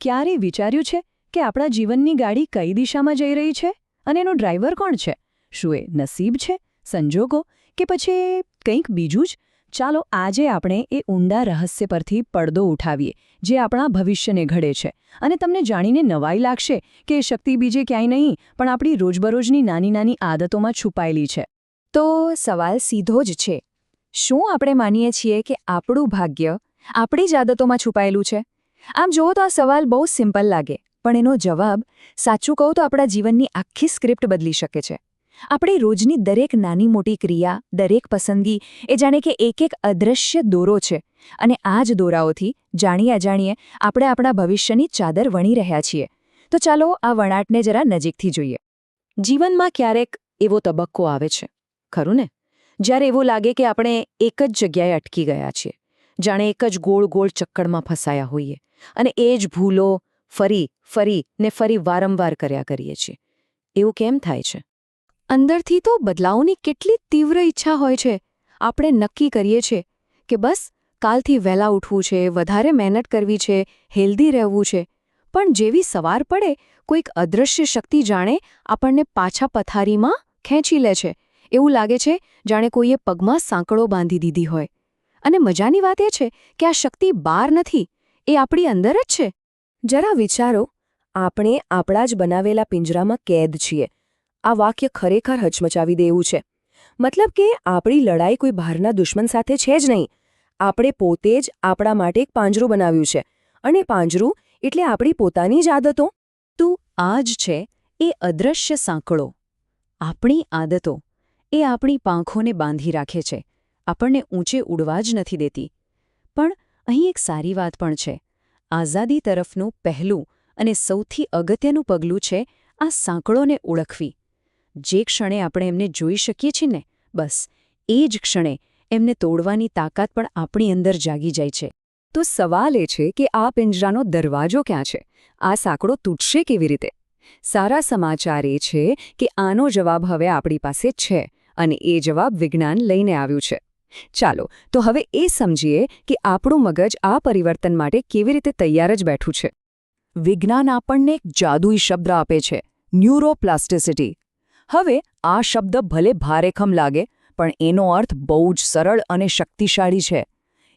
ક્યારે વિચાર્યું છે કે આપણા જીવનની ગાડી કઈ દિશામાં જઈ રહી છે અને એનો ડ્રાઈવર કોણ છે? શું એ નસીબ છે, સંજોગો, કે પછી કંઈક બીજું જ? ચાલો આજે આપણે એ ઊંડા રહસ્ય પરથી પડદો ઉઠાવીએ જે આપણા ભવિષ્યને ઘડે છે, અને તમને જાણીને નવાઈ લાગશે કે એ શક્તિ બીજે ક્યાંય નહીં પણ આપણી રોજબરોજની નાની નાની આદતોમાં છુપાયેલી છે. તો સવાલ સીધો જ છે, શું આપણે માનીએ છીએ કે આપણું ભાગ્ય આપણી જ આદતોમાં છુપાયેલું છે? આમ જુઓ તો આ સવાલ બહુ સિમ્પલ લાગે, પણ એનો જવાબ સાચું કહું તો આપણા જીવનની આખી સ્ક્રિપ્ટ બદલી શકે છે. આપણી રોજની દરેક નાની મોટી ક્રિયા, દરેક પસંદગી એ જાણે કે એક અદૃશ્ય દોરો છે, અને આ જ દોરાઓથી જાણીએ અજાણીએ આપણે આપણા ભવિષ્યની ચાદર વણી રહ્યા છીએ. તો ચાલો આ વણાટને જરા નજીકથી જોઈએ. જીવનમાં ક્યારેક એવો તબક્કો આવે છે, ખરું ને, જ્યારે એવું લાગે કે આપણે એક જ જગ્યાએ અટકી ગયા છીએ, જાણે એક જ ગોળ ગોળ ચક્કરમાં ફસાયા હોઈએ, અને એ જ ભૂલો ફરી વારંવાર કર્યા કરીએ છીએ. એવું કેમ થાય છે? અંદરથી તો બદલાવની કેટલી તીવ્ર ઈચ્છા હોય છે. આપણે નક્કી કરીએ છીએ કે બસ કાલથી વહેલા ઉઠવું છે, વધારે મહેનત કરવી છે, હેલ્ધી રહેવું છે, પણ જેવી સવાર પડે કોઈક અદૃશ્ય શક્તિ જાણે આપણને પાછા પથારીમાં ખેંચી લે છે. એવું લાગે છે જાણે કોઈએ પગમાં સાંકળો બાંધી દીધી હોય. અને મજાની વાત એ છે કે આ શક્તિ બહાર નથી, એ આપણી અંદર જ છે. જરા વિચારો, આપણે આપણા જ બનાવેલા પિંજરામાં કેદ છીએ. આ વાક્ય ખરેખર હચમચાવી દેવું છે. મતલબ કે આપણી લડાઈ કોઈ બહારના દુશ્મન સાથે છે જ નહીં. આપણે પોતે જ આપણા માટે એક પાંજરું બનાવ્યું છે, અને પાંજરું એટલે આપણી પોતાની જ આદતો. તો આ જ છે એ અદૃશ્ય સાંકળો. આપણી આદતો એ આપણી પાંખોને બાંધી રાખે છે, આપણને ઊંચે ઉડવા જ નથી દેતી. પણ અહીં એક સારી વાત પણ છે. આઝાદી તરફનું પહેલું અને સૌથી અગત્યનું પગલું છે આ સાંકળોને ઓળખવી. જે ક્ષણે આપણે એમને જોઈ શકીએ છીએ ને, બસ એ જ ક્ષણે એમને તોડવાની તાકાત પણ આપણી અંદર જાગી જાય છે. તો સવાલ એ છે કે આ પિંજરાનો દરવાજો ક્યાં છે? આ સાંકળો તૂટશે કેવી રીતે? સારા સમાચાર એ છે કે આનો જવાબ હવે આપણી પાસે છે, અને એ જવાબ વિજ્ઞાન લઈને આવ્યું છે. ચાલો તો હવે એ સમજીએ કે આપણું મગજ આ પરિવર્તન માટે કેવી રીતે તૈયાર જ બેઠું છે. વિજ્ઞાન આપણને એક જાદુઈ શબ્દ આપે છે, ન્યુરોપ્લાસ્ટિસિટી. હવે આ શબ્દ ભલે ભારેખમ લાગે, પણ એનો અર્થ બહુ જ સરળ અને શક્તિશાળી છે.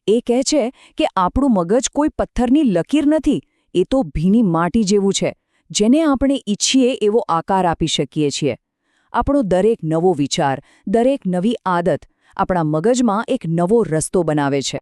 એ કહે છે કે આપણું મગજ કોઈ પથ્થરની લકીર નથી, એ તો ભીની માટી જેવું છે, જેને આપણે ઈચ્છીએ એવો આકાર આપી શકીએ છીએ. આપણો દરેક નવો વિચાર, દરેક નવી આદત આપણા મગજમાં એક નવો રસ્તો બનાવે છે.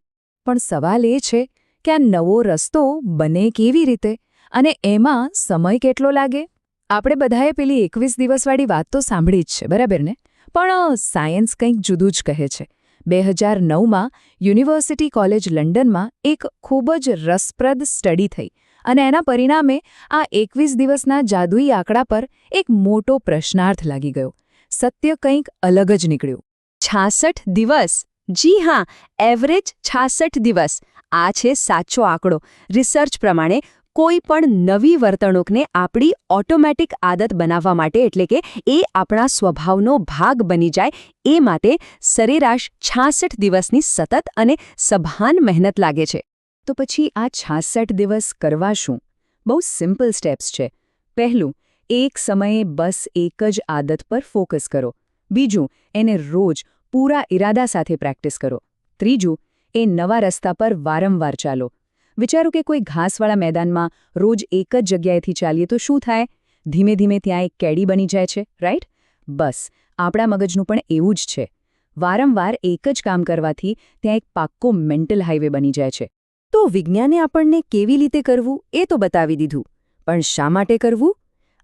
પણ સવાલ એ છે કે આ નવો રસ્તો બને કેવી રીતે, અને એમાં સમય કેટલો લાગે? આપણે બધાએ પેલી 21 દિવસવાળી વાત તો સાંભળી જ છે, બરાબર ને? પણ સાયન્સ કંઈક જુદું જ કહે છે. 2009માં યુનિવર્સિટી કોલેજ લંડનમાં એક ખૂબ જ રસપ્રદ સ્ટડી થઈ, અને એના પરિણામે આ 21 દિવસના જાદુઈ આંકડા પર એક મોટો પ્રશ્નાર્થ લાગી ગયો. સત્ય કંઈક અલગ જ નીકળ્યું. 66 દિવસ! જી હા, એવરેજ 66 દિવસ. આ છે સાચો આંકડો. રિસર્ચ પ્રમાણે કોઈ પણ નવી વર્તણૂકને આપણી ઓટોમેટિક આદત બનાવવા માટે, એટલે કે એ આપણા સ્વભાવનો ભાગ બની જાય, એ માટે સરેરાશ 66 દિવસની સતત અને સભાન મહેનત લાગે છે. તો પછી આ 66 દિવસ કરવા શું? બહુ સિમ્પલ સ્ટેપ્સ છે. પહેલું, એક સમયે બસ એક જ આદત પર ફોકસ કરો. બીજું, એને રોજ પૂરા ઇરાદા સાથે પ્રેક્ટિસ કરો. ત્રીજું, એ નવા રસ્તા પર વારંવાર ચાલો. વિચારો કે કોઈ ઘાસવાળા મેદાનમાં રોજ એક જ જગ્યાએથી ચાલીએ તો શું થાય? ધીમે ધીમે ત્યાં એક કેડી બની જાય છે, રાઈટ? બસ આપણા મગજનું પણ એવું જ છે. વારંવાર એક જ કામ કરવાથી ત્યાં એક પાક્કો મેન્ટલ હાઈવે બની જાય છે. તો વિજ્ઞાને આપણને કેવી રીતે કરવું એ તો બતાવી દીધું, પણ શા માટે કરવું?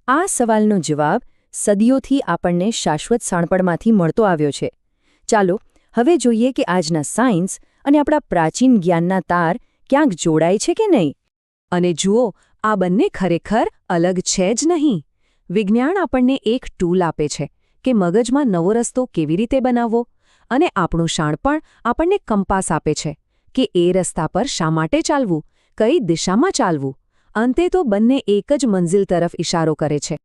આ સવાલનો જવાબ સદીઓથી આપણને શાશ્વત શાણપણમાંથી મળતો આવ્યો છે. ચાલો હવે જોઈએ કે આજના સાયન્સ અને આપણા પ્રાચીન જ્ઞાનના તાર ક્યાંક જોડાય છે કે નહીં. અને જુઓ, આ બંને ખરેખર અલગ છે જ નહીં. વિજ્ઞાન આપણને એક ટૂલ આપે છે કે મગજમાં નવો રસ્તો કેવી રીતે બનાવવો, અને આપણું શાણપણ આપણને કંપાસ આપે છે કે એ રસ્તા પર શા માટે ચાલવું, કઈ દિશામાં ચાલવું. અંતે તો બંને એક જ મંઝિલ તરફ ઇશારો કરે છે.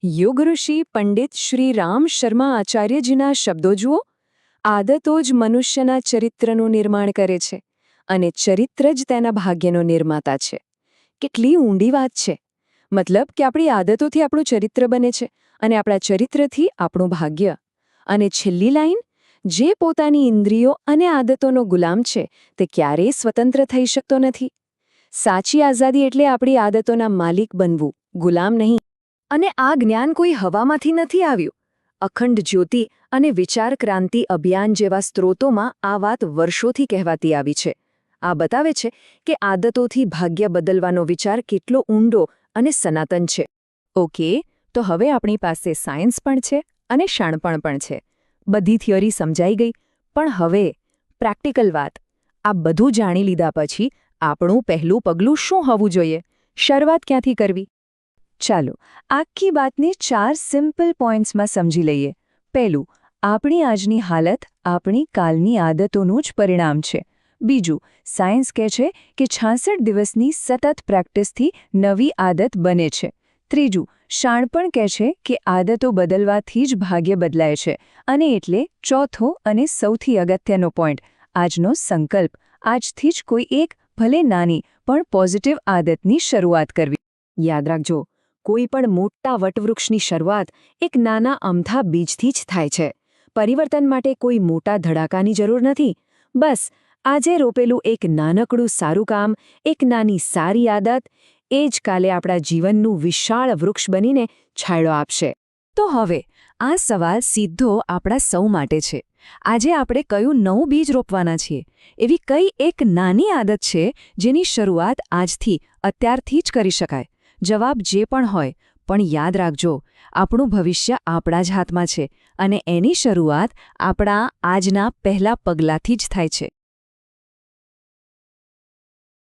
યોગ ઋષિ પંડિત શ્રી રામ શર્મા આચાર્યજીના શબ્દો જુઓ. આદતો જ મનુષ્યના ચરિત્રનું નિર્માણ કરે છે, અને ચરિત્ર જ તેના ભાગ્યનો નિર્માતા છે. કેટલી ઊંડી વાત છે. મતલબ કે આપણી આદતોથી આપણું ચરિત્ર બને છે અને આપણા ચરિત્રથી આપણું ભાગ્ય. અને છેલ્લી લાઈન, જે પોતાની ઇન્દ્રિયો અને આદતોનો ગુલામ છે તે ક્યારેય સ્વતંત્ર થઈ શકતો નથી. સાચી આઝાદી એટલે આપણી આદતોના માલિક બનવું, ગુલામ નહીં. અને આ જ્ઞાન કોઈ હવામાંથી નથી આવ્યું. અખંડ જ્યોતિ અને વિચાર ક્રાંતિ અભિયાન જેવા સ્ત્રોતોમાં આ વાત વર્ષોથી કહેવાતી આવી છે. આ બતાવે છે કે આદતોથી ભાગ્ય બદલવાનો વિચાર કેટલો ઊંડો અને સનાતન છે. ઓકે, તો હવે આપણી પાસે સાયન્સ પણ છે અને શાણપણ પણ છે. બધી થિયરી સમજાઈ ગઈ, પણ હવે પ્રેક્ટિકલ વાત. આ બધું જાણી લીધા પછી આપણું પહેલું પગલું શું હોવું જોઈએ? શરૂઆત ક્યાંથી કરવી? ચાલો આખી વાતને 4 સિમ્પલ પોઈન્ટ્સમાં સમજી લઈએ. પહેલું, આપણી આજની હાલત આપણી કાલની આદતોનું જ પરિણામ છે. બીજું, સાયન્સ કહે છે કે 66 દિવસની સતત પ્રેક્ટિસથી નવી આદત બને છે. ત્રીજું, શાણપણ કહે છે કે આદતો બદલવાથી જ ભાગ્ય બદલાય છે. અને એટલે ચોથો અને સૌથી અગત્યનો પોઈન્ટ, આજનો સંકલ્પ. આજથી જ કોઈ એક ભલે નાની પણ પોઝિટિવ આદતની શરૂઆત કરવી. યાદ રાખજો, કોઈ પણ મોટા વટવૃક્ષની શરૂઆત એક નાના અમથા બીજથી જ થાય છે. પરિવર્તન માટે કોઈ મોટા ધડાકાની જરૂર નથી. બસ આજે રોપેલું એક નાનકડું સારું કામ, એક નાની સારી આદત, એ જ કાલે આપણા જીવનનું વિશાળ વૃક્ષ બનીને છાંયડો આપશે. તો હવે આ સવાલ સીધો આપણા સૌ માટે છે. આજે આપણે કયું નવું બીજ રોપવાના છીએ? એવી કઈ એક નાની આદત છે જેની શરૂઆત આજથી, અત્યારથી જ કરી શકાય? જવાબ જે પણ હોય, પણ યાદ રાખજો, આપણું ભવિષ્ય આપણા જ હાથમાં છે અને એની શરૂઆત આપણા આજના પહેલા પગલાંથી જ થાય છે.